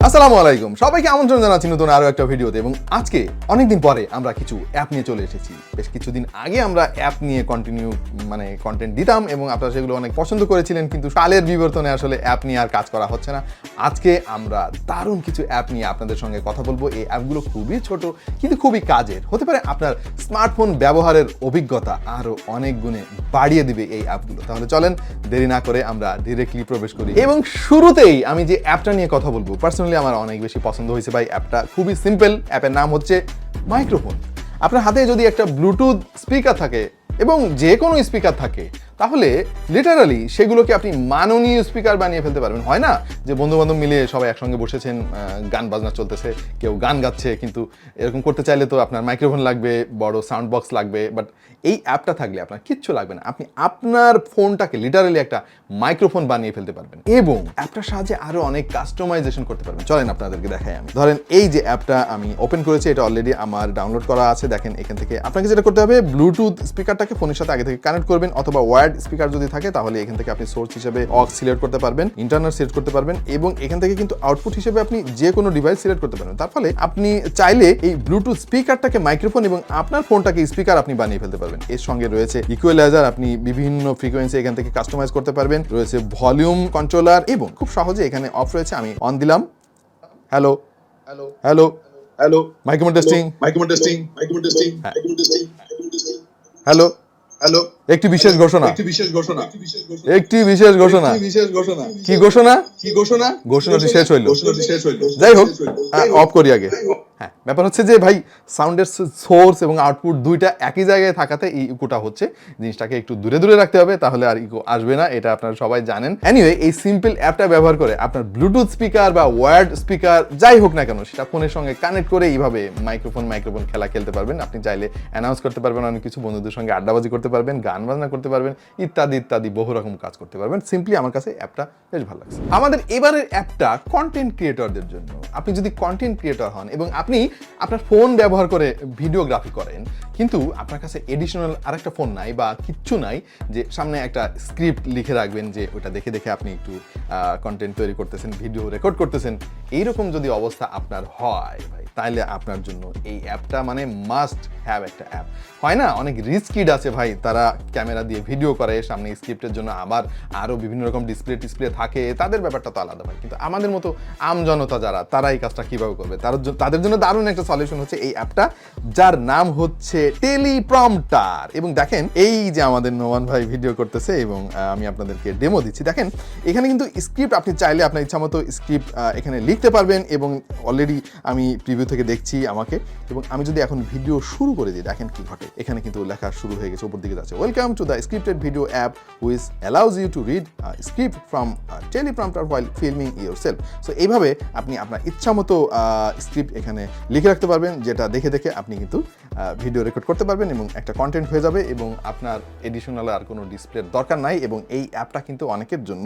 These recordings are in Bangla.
আসসালামু আলাইকুম, সবাইকে আমন্ত্রণ জানাচ্ছি নতুন আরো একটা ভিডিওতে। এবং আজকে অনেকদিন পরে আমরা কিছু অ্যাপ নিয়ে চলে এসেছি। বেশ কিছুদিন আগে আমরা অ্যাপ নিয়ে কন্টেন্ট দিতাম এবং আপনারা সেগুলো অনেক পছন্দ করেছিলেন, কিন্তু কালের বিবর্তনে আসলে অ্যাপ নিয়ে আর কাজ করা হচ্ছে না। আজকে আমরা দারুণ কিছু অ্যাপ নিয়ে আপনাদের সঙ্গে কথা বলবো। এই অ্যাপগুলো খুবই ছোট কিন্তু খুবই কাজের হতে পারে। আপনার স্মার্টফোন ব্যবহারের অভিজ্ঞতা আরো অনেক গুণে বাড়িয়ে দিবে এই অ্যাপগুলো। তাহলে চলেন দেরি না করে আমরা ডিরেক্টলি প্রবেশ করি। এবং শুরুতেই আমি যে অ্যাপটা নিয়ে কথা বলবো, পার্সোনালি আমার অনেক বেশি পছন্দ হয়েছে ভাই। অ্যাপটা খুবই সিম্পল। অ্যাপের নাম হচ্ছে মাইক্রোফোন। আপনার হাতে যদি একটা ব্লুটুথ স্পিকার থাকে এবং যে কোনো স্পিকার থাকে, তাহলে লিটারালি সেগুলোকে আপনি মাননীয় স্পিকার বানিয়ে ফেলতে পারবেন। হয় না যে বন্ধু বান্ধব মিলে সবাই একসঙ্গে বসেছেন, গান বাজনা চলতেছে, কেউ গান গাচ্ছে, কিন্তু এরকম করতে চাইলে তো আপনার মাইক্রোফোন লাগবে, বড় সাউন্ড বক্স লাগবে। বাট এই অ্যাপটা থাকলে আপনার কিচ্ছু লাগবে না। আপনি আপনার ফোনটাকে লিটারালি একটা মাইক্রোফোন বানিয়ে ফেলতে পারবেন এবং অ্যাপটার সাহায্যে আরো অনেক কাস্টমাইজেশন করতে পারবেন। চলেন আপনাদেরকে দেখাই। আমি ধরেন এই যে অ্যাপটা আমি ওপেন করেছি, এটা অলরেডি আমার ডাউনলোড করা আছে। দেখেন এখান থেকে আপনাকে যেটা করতে হবে, ব্লুটুথ স্পিকারটাকে ফোনের সাথে আগে থেকে কানেক্ট করবেন, অথবা ওয়্যার্ড স্পিকার যদি থাকে তাহলে এখান থেকে আপনি সোর্স হিসেবে অক্স সিলেক্ট করতে পারবেন, ইন্টারনাল সিলেক্ট করতে পারবেন এবং এখান থেকে কিন্তু আউটপুট হিসেবে আপনি যে কোনো ডিভাইস সিলেক্ট করতে পারবেন। তার ফলে আপনি চাইলে এই ব্লুটুথ স্পিকারটাকে মাইক্রোফোন এবং আপনার ফোনটাকে স্পিকার আপনি বানিয়ে ফেলতে পারবেন। এর সঙ্গে রয়েছে ইকুয়ালাইজার, আপনি বিভিন্ন ফ্রিকোয়েন্সি এখান থেকে কাস্টমাইজ করতে পারবেন। রয়েছে ভলিউম কন্ট্রোলার এবং খুব সহজে এখানে অফ রয়েছে। আমি অন দিলাম, hello hello hello hello, microphone testing, hello hello. একটি বিশেষ ঘোষণা, কি ঘোষণা? ঘোষণাটি শেষ হইল। যাই হোক, অফ করি আগে। হ্যাঁ, ব্যাপার হচ্ছে যে ভাই, সাউন্ডের সোর্স এবং আউটপুট দুইটা একই জায়গায় থাকাতে এই ইকোটা হচ্ছে। জিনিসটাকে একটু দূরে দূরে রাখতে হবে, তাহলে আর ইকো আসবে না। এটা আপনারা সবাই জানেন। এনিওয়ে, এই সিম্পল অ্যাপটা ব্যবহার করে আপনার ব্লুটুথ স্পিকার বা ওয়্যার্ড স্পিকার যাই হোক না কেন, সেটা ফোনের সঙ্গে কানেক্ট করে এইভাবে মাইক্রোফোন খেলা খেলতে পারবেন। আপনি চাইলে অ্যানাউন্স করতে পারবেন অনেক কিছু, বন্ধুদের সঙ্গে আড্ডাবাজি করতে পারবেন, গান বাজনা করতে পারবেন, ইত্যাদি ইত্যাদি বহু রকম কাজ করতে পারবেন। সিম্পলি আমার কাছে অ্যাপটা বেশ ভালো লাগছে। আমাদের এবারের অ্যাপটা কন্টেন্ট ক্রিয়েটরদের জন্য। আপনি যদি কন্টেন্ট ক্রিয়েটর হন এবং আপনি আপনার ফোন ব্যবহার করে ভিডিওগ্রাফি করেন, কিন্তু আপনার কাছে এডিশনাল আরেকটা ফোন নাই বা কিচ্ছু নাই যে সামনে একটা স্ক্রিপ্ট লিখে রাখবেন, যে ওটা দেখে দেখে আপনি একটু কন্টেন্ট তৈরি করতেছেন, ভিডিও রেকর্ড করতেছেন, এইরকম যদি অবস্থা আপনার হয় ভাই, তাহলে আপনার জন্য এই অ্যাপটা মানে মাস্ট হ্যাভ একটা অ্যাপ। হয় না, অনেক রিচ কিড আছে ভাই, তারা ক্যামেরা দিয়ে ভিডিও করে, সামনে স্ক্রিপ্টের জন্য আবার আরও বিভিন্ন রকম ডিসপ্লে থাকে, তাদের ব্যাপারটা তো আলাদা ভাই। কিন্তু আমাদের মতো আমজনতা যারা, তারা এই কাজটা কীভাবে করবে? তাদের জন্য দারুণ একটা সলিউশন হচ্ছে এই অ্যাপটা, যার নাম হচ্ছে টেলিপ্রম্পটার। এবং দেখেন এই যে আমাদের নোমান ভাই ভিডিও করতেছে এবং আমি আপনাদেরকে ডেমো দিচ্ছি। দেখেন এখানে কিন্তু স্ক্রিপ্ট আপনি চাইলে আপনার ইচ্ছা মতো স্ক্রিপ্ট এখানে লিখতে পারবেন এবং অলরেডি আমি প্রিভিউ থেকে দেখছি আমাকে। এবং আমি যদি এখন ভিডিও শুরু করে দিই, দেখেন কি ঘটে। এখানে কিন্তু লেখা শুরু হয়ে গেছে, উপর দিকে যাচ্ছে, welcome to the scripted video app which allows you to read script from teleprompter while filming yourself. So এইভাবে আপনি আপনার ইচ্ছা মতো স্ক্রিপ্ট এখানে লিখে রাখতে পারবেন, যেটা দেখে দেখে আপনি কিন্তু ভিডিও রেকর্ড করতে পারবেন এবং একটা কন্টেন্ট হয়ে যাবে এবং আপনার এডিশনাল আর কোনো ডিসপ্লের দরকার নাই। এবং এই অ্যাপটা কিন্তু অনেকের জন্য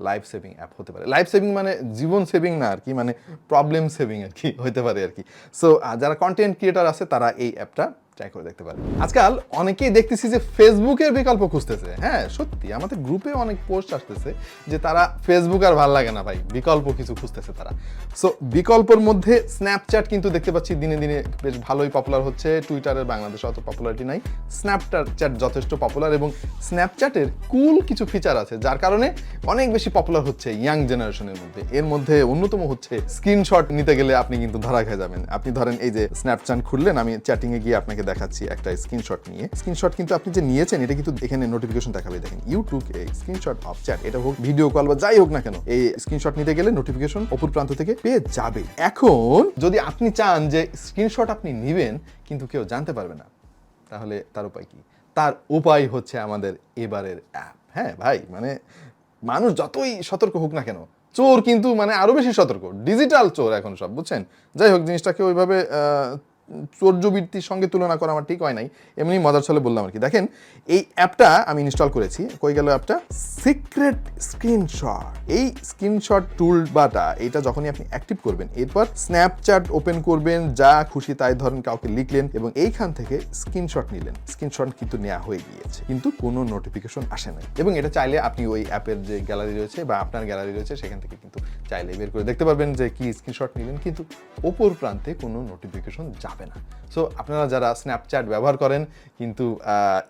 লাইফ সেভিং অ্যাপ হতে পারে। লাইফ সেভিং মানে জীবন সেভিং না আর কি, মানে প্রবলেম সেভিং আর কি হতে পারে আর কি। সো যারা কন্টেন্ট ক্রিয়েটার আছে তারা এই অ্যাপটা ট্রাই করে দেখতে পারেন। আজকাল অনেকেই দেখতেছি যে ফেসবুকের বিকল্প খুঁজতেছে। হ্যাঁ সত্যি, আমাদের গ্রুপে অনেক পোস্ট আসতেছে যে তারা ফেসবুক আর ভালো লাগে না ভাই, বিকল্প কিছু খুঁজতেছে তারা। সো বিকল্পের মধ্যে স্ন্যাপচ্যাট কিন্তু দেখতে পাচ্ছি দিনে দিনে বেশ ভালোই পপুলার হচ্ছে। টুইটারের বাংলাদেশে অত পপুলারিটি নাই, স্ন্যাপচ্যাট যথেষ্ট পপুলার এবং স্ন্যাপচ্যাটের কুল কিছু ফিচার আছে, যার কারণে অনেক বেশি পপুলার হচ্ছে ইয়াং জেনারেশনের মধ্যে। এর মধ্যে অন্যতম হচ্ছে স্ক্রিনশট নিতে গেলে আপনি কিন্তু ধরা খেয়ে যাবেন। আপনি ধরেন এই যে স্ন্যাপচ্যাট খুললেন, আমি চ্যাটিংয়ে গিয়ে আপনাকে দেখাচ্ছি একটা স্ক্রিনশট নিয়ে। স্ক্রিনশট কিন্তু আপনি যে নিয়েছেন এটা কিন্তু এখানে নোটিফিকেশন দেখাবে। দেখেন you took a screenshot of chat, এটা হোক ভিডিও কল বা যাই হোক না কেন, এই স্ক্রিনশট নিতে গেলে নোটিফিকেশন অপর প্রান্ত থেকে পেয়ে যাবে। এখন যদি আপনি চান যে স্ক্রিনশট আপনি নেবেন কিন্তু কেউ জানতে পারবে না, তাহলে তার উপায় কি? তার উপায় হচ্ছে আমাদের এবারের অ্যাপ। হ্যাঁ ভাই, মানে মানুষ যতই সতর্ক হোক না কেন, চোর কিন্তু মানে আরো বেশি সতর্ক, ডিজিটাল চোর এখন সব, বুঝছেন? যাই হোক, জিনিসটাকে ওইভাবে চর্যবৃত্তির সঙ্গে তুলনা করা আমার ঠিক হয় নাই, এমনি মজার ছলে বললাম আর কি। দেখেন এই অ্যাপটা আমি ইনস্টল করেছি, কই গেল অ্যাপটা, সিক্রেট স্ক্রিনশট। এই স্ক্রিনশট টুল বাটা এটা যখনই আপনি অ্যাক্টিভ করবেন, এরপর স্ন্যাপচ্যাট ওপেন করবেন, যা খুশি তাই ধরেন কাউকে লিখলেন এবং এইখান থেকে স্ক্রিনশট নিলেন। স্ক্রিনশট কিন্তু নেওয়া হয়ে গিয়েছে, কিন্তু কোনো নোটিফিকেশন আসে নাই। এবং এটা চাইলে আপনি ওই অ্যাপের যে গ্যালারি রয়েছে বা আপনার গ্যালারি রয়েছে সেখান থেকে কিন্তু চাইলে বের করে দেখতে পারবেন যে কি স্ক্রিনশট নিলেন, কিন্তু ওপর প্রান্তে কোনো নোটিফিকেশন যাবে না। সো আপনারা যারা স্ন্যাপচ্যাট ব্যবহার করেন কিন্তু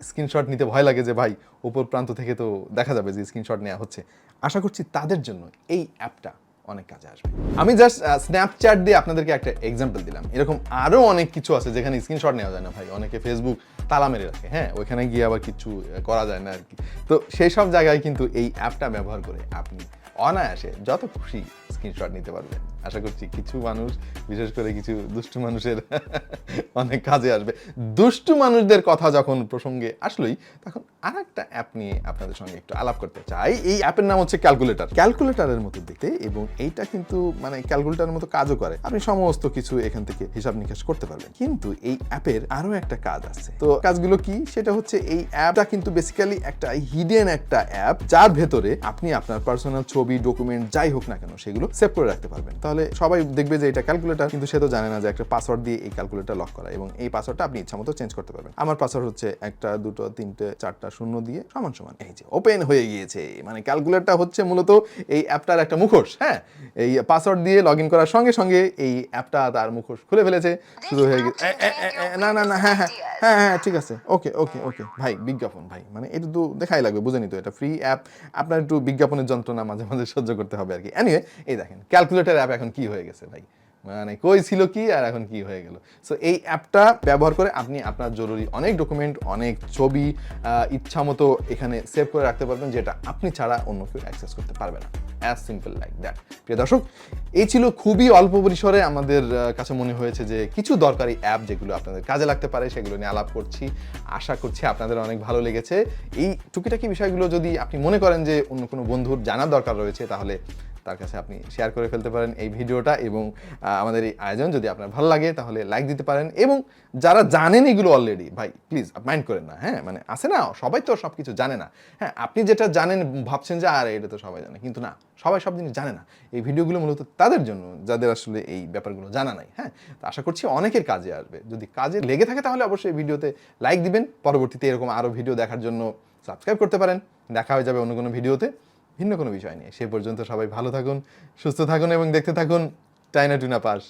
স্ক্রিনশট নিতে ভয় লাগে যে ভাই ওপর প্রান্ত থেকে তো দেখা যাবে যে স্ক্রিনশট নেওয়া হচ্ছে, আশা করছি তাদের জন্য এই অ্যাপটা অনেক কাজে আসবে। আমি জাস্ট স্ন্যাপচ্যাট দিয়ে আপনাদেরকে একটা এক্সাম্পল দিলাম, এরকম আরও অনেক কিছু আছে যেখানে স্ক্রিনশট নেওয়া যায় না ভাই। অনেকে ফেসবুক তালা মেরে রাখে, হ্যাঁ, ওইখানে গিয়ে আবার কিছু করা যায় না আর কি। তো সেই সব জায়গায় কিন্তু এই অ্যাপটা ব্যবহার করে আপনি অনায়াসে যত খুশি স্ক্রিনশট নিতে পারবেন। আশা করছি কিছু মানুষ, বিশেষ করে কিছু দুষ্টু মানুষের অনেক কাজে আসবে। দুষ্টু মানুষদের কথা যখন প্রসঙ্গে আসলোই, তখন আর একটা অ্যাপ নিয়ে আপনাদের সঙ্গে একটু আলাপ করতে চাই। এই অ্যাপের নাম হচ্ছে ক্যালকুলেটর। ক্যালকুলেটরের মতো দেখতে এবং এইটা কিন্তু মানে ক্যালকুলেটরের মতো কাজও করে, আপনি সমস্ত কিছু এখান থেকে হিসাব নিকাশ করতে পারবেন। কিন্তু এই অ্যাপের আরো একটা কাজ আছে। তো কাজগুলো কি, সেটা হচ্ছে এই অ্যাপটা কিন্তু বেসিক্যালি একটা হিডেন একটা অ্যাপ, যার ভেতরে আপনি আপনার পার্সোনাল ছবি, ডকুমেন্ট যাই হোক না কেন সেগুলো সেভ করে রাখতে পারবেন। তাহলে সবাই দেখবে যে এটা ক্যালকুলেটর, কিন্তু সে তো জানে না যে একটা পাসওয়ার্ড দিয়ে এই ক্যালকুলেটর লক করা, এবং এই পাসওয়ার্ডটা আপনি ইচ্ছা মতো চেঞ্জ করতে পারবেন। আমার পাসওয়ার্ড হচ্ছে 1 2 3 4 শূন্য দিয়ে সমান সমান, এই যে ওপেন হয়ে গিয়েছে। মানে ক্যালকুলেটরটা হচ্ছে মূলত এই অ্যাপটার একটা মুখোশ। হ্যাঁ, এই পাসওয়ার্ড দিয়ে লগ ইন করার সঙ্গে সঙ্গে এই অ্যাপটা তার মুখোশ খুলে ফেলেছে, শুরু হয়ে গেছে। না না না, হ্যাঁ হ্যাঁ হ্যাঁ হ্যাঁ ঠিক আছে, ওকে ওকে ওকে ভাই, বিজ্ঞাপন ভাই, মানে এটা তো দেখাই লাগবে, বুঝেনি তো, এটা ফ্রি অ্যাপ, আপনার একটু বিজ্ঞাপনের যন্ত্রণা মাঝে মাঝে সহ্য করতে হবে আর কি। এনিওয়ে, এই দেখেন ক্যালকুলেটর অ্যাপ এখন কি হয়ে গেছে ভাই, মানে কই ছিল কি আর এখন কি হয়ে গেল। সো এই অ্যাপটা ব্যবহার করে আপনি আপনার জরুরি অনেক ডকুমেন্ট, অনেক ছবি ইচ্ছা মতো এখানে সেভ করে রাখতে পারবেন, যেটা আপনি ছাড়া অন্য কেউ অ্যাক্সেস করতে পারবে না। As simple like that. প্রিয় দর্শক, এই ছিল খুবই অল্প পরিসরে আমাদের কাছে মনে হয়েছে যে কিছু দরকারি অ্যাপ যেগুলো আপনাদের কাজে লাগতে পারে সেগুলো নিয়ে আলাপ করছি। আশা করছি আপনাদের অনেক ভালো লেগেছে। এই টুকিটাকি বিষয়গুলো যদি আপনি মনে করেন যে অন্য কোনো বন্ধুর জানার দরকার রয়েছে, তাহলে তার কাছে আপনি শেয়ার করে ফেলতে পারেন এই ভিডিওটা, এবং আমাদের এই আয়োজন যদি আপনার ভালো লাগে তাহলে লাইক দিতে পারেন। এবং যারা জানেন এগুলো অলরেডি, ভাই প্লিজ মাইন্ড করেন না, হ্যাঁ, মানে আছে না, সবাই তো সব কিছু জানে না। হ্যাঁ, আপনি যেটা জানেন ভাবছেন যে আর এটা তো সবাই জানে, কিন্তু না, সবাই সব জিনিস জানে না। এই ভিডিওগুলো মূলত তাদের জন্য যাদের আসলে এই ব্যাপারগুলো জানা নাই। হ্যাঁ, তো আশা করছি অনেকের কাজে আসবে। যদি কাজে লেগে থাকে তাহলে অবশ্যই এই ভিডিওতে লাইক দিবেন। পরবর্তীতে এরকম আরও ভিডিও দেখার জন্য সাবস্ক্রাইব করতে পারেন। দেখা হয়ে যাবে অন্য কোনো ভিডিওতে ভিন্ন কোনো বিষয় নিয়ে। সে পর্যন্ত সবাই ভালো থাকুন, সুস্থ থাকুন এবং দেখতে থাকুন টাইনা টুনা পাস।